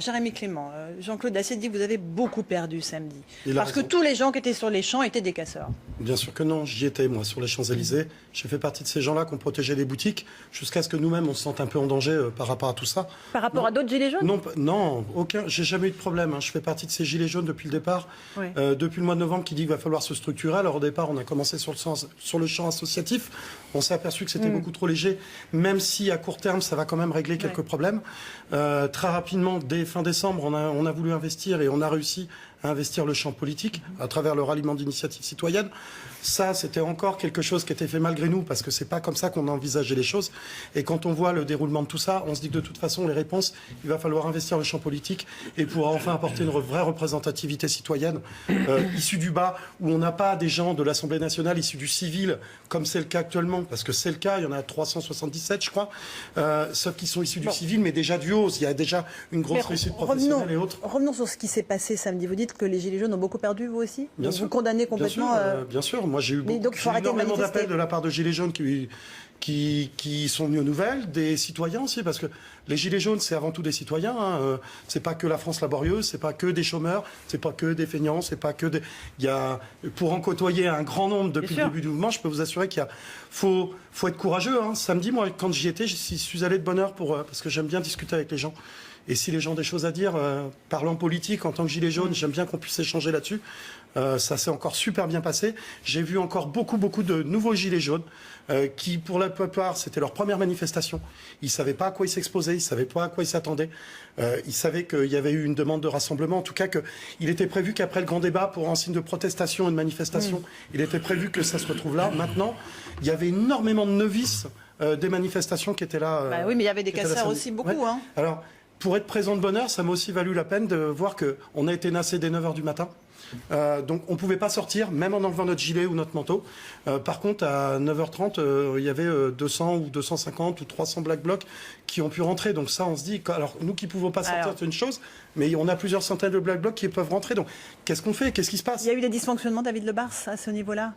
Jérémy Clément, Jean-Claude Dacier dit que vous avez beaucoup perdu samedi. Parce raison. que tous les gens qui étaient sur les champs étaient des casseurs. Bien sûr que non, j'y étais moi sur les Champs-Élysées. J'ai fait partie de ces gens-là qui ont protégé les boutiques jusqu'à ce que nous-mêmes on se sente un peu en danger par rapport à tout ça. Par rapport à d'autres gilets jaunes? Non, aucun. J'ai jamais eu de problème. Je fais partie de ces gilets jaunes depuis le départ, Oui. depuis le mois de novembre, qui dit qu'il va falloir se structurer. Alors au départ, on a commencé sur le champ associatif. On s'est aperçu que c'était beaucoup trop léger, même si à court terme, ça va quand même régler quelques problèmes. Très rapidement, dès fin décembre, on a voulu investir et on a réussi à investir le champ politique à travers le ralliement d'initiatives citoyennes. Ça, c'était encore quelque chose qui était fait malgré nous, parce que c'est pas comme ça qu'on a envisagé les choses. Et quand on voit le déroulement de tout ça, on se dit que de toute façon, les réponses, il va falloir investir le champ politique et pouvoir enfin apporter une vraie représentativité citoyenne issue du bas, où on n'a pas des gens de l'Assemblée nationale issus du civil, comme c'est le cas actuellement, parce que c'est le cas, il y en a 377, je crois, sauf qu'ils sont issus du civil, mais déjà du haut. Il y a déjà une grosse réussite professionnelle et autres. Revenons sur ce qui s'est passé samedi. Vous dites que les gilets jaunes ont beaucoup perdu, vous aussi? Bien sûr. Vous condamnez complètement... Bien sûr. Moi, j'ai eu énormément d'appels de la part de gilets jaunes qui sont venus aux nouvelles, des citoyens aussi, parce que les gilets jaunes, c'est avant tout des citoyens. C'est pas que la France laborieuse, c'est pas que des chômeurs, c'est pas que des feignants, c'est pas que des... Pour en côtoyer un grand nombre depuis le début du mouvement, je peux vous assurer qu'il faut être courageux. Samedi, moi, quand j'y étais, je suis allé de bonne heure parce que j'aime bien discuter avec les gens. Et si les gens ont des choses à dire, parlant politique en tant que gilet jaune, j'aime bien qu'on puisse échanger là-dessus. Ça s'est encore super bien passé. J'ai vu encore beaucoup de nouveaux gilets jaunes qui, pour la plupart, c'était leur première manifestation. Ils ne savaient pas à quoi ils s'exposaient, ils ne savaient pas à quoi ils s'attendaient. Ils savaient qu'il y avait eu une demande de rassemblement, en tout cas qu'il était prévu qu'après le grand débat, pour un signe de protestation et de manifestation, il était prévu que ça se retrouve là. Maintenant, il y avait énormément de novices des manifestations qui étaient là. Oui, mais il y avait des casseurs aussi, beaucoup. Ouais. Hein. Alors, pour être présent de bonne heure, ça m'a aussi valu la peine de voir qu'on a été nassé dès 9 h du matin. Donc on ne pouvait pas sortir, même en enlevant notre gilet ou notre manteau. Par contre, à 9h30, il y avait 200 ou 250 ou 300 Black Blocs qui ont pu rentrer. Donc ça, on se dit, alors nous qui ne pouvons pas sortir, c'est une chose, mais on a plusieurs centaines de Black Blocs qui peuvent rentrer. Donc qu'est-ce qu'on fait? Qu'est-ce qui se passe? Il y a eu des dysfonctionnements, David Lebars, à ce niveau-là?